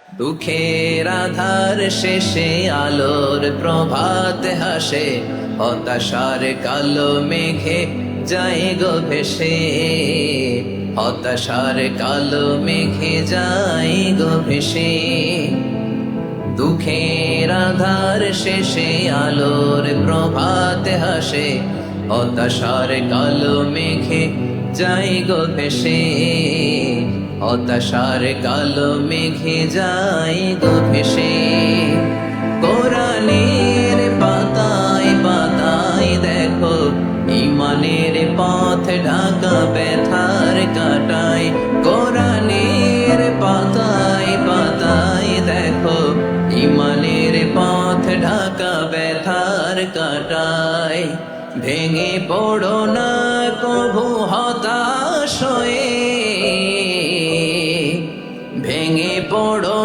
দুঃখের আধার শেষে আলোর প্রভাত হাসে, হতাশার কালো মেঘে যায় গো ভেসে, হতাশার কালো মেঘে যায় গো ভেসে। দুঃখের আধার শেষে আলোর প্রভাত হাসে, হতাশার কালো মেঘে যায় গো ভেসে, হতাশার কালো মেঘে যায় গো ভেসে। কোরআনের পাতায় পাতায় দেখো ঈমানের পথ ঢাকা ব্যথার কাটায়, কোরআনের পাতায় পাতায় দেখো ঈমানের পথ ঢাকা ব্যথার কাটায়। ভেঙে পড়ো না কভু হতাশ হয়ে, ভেঙে পড়ো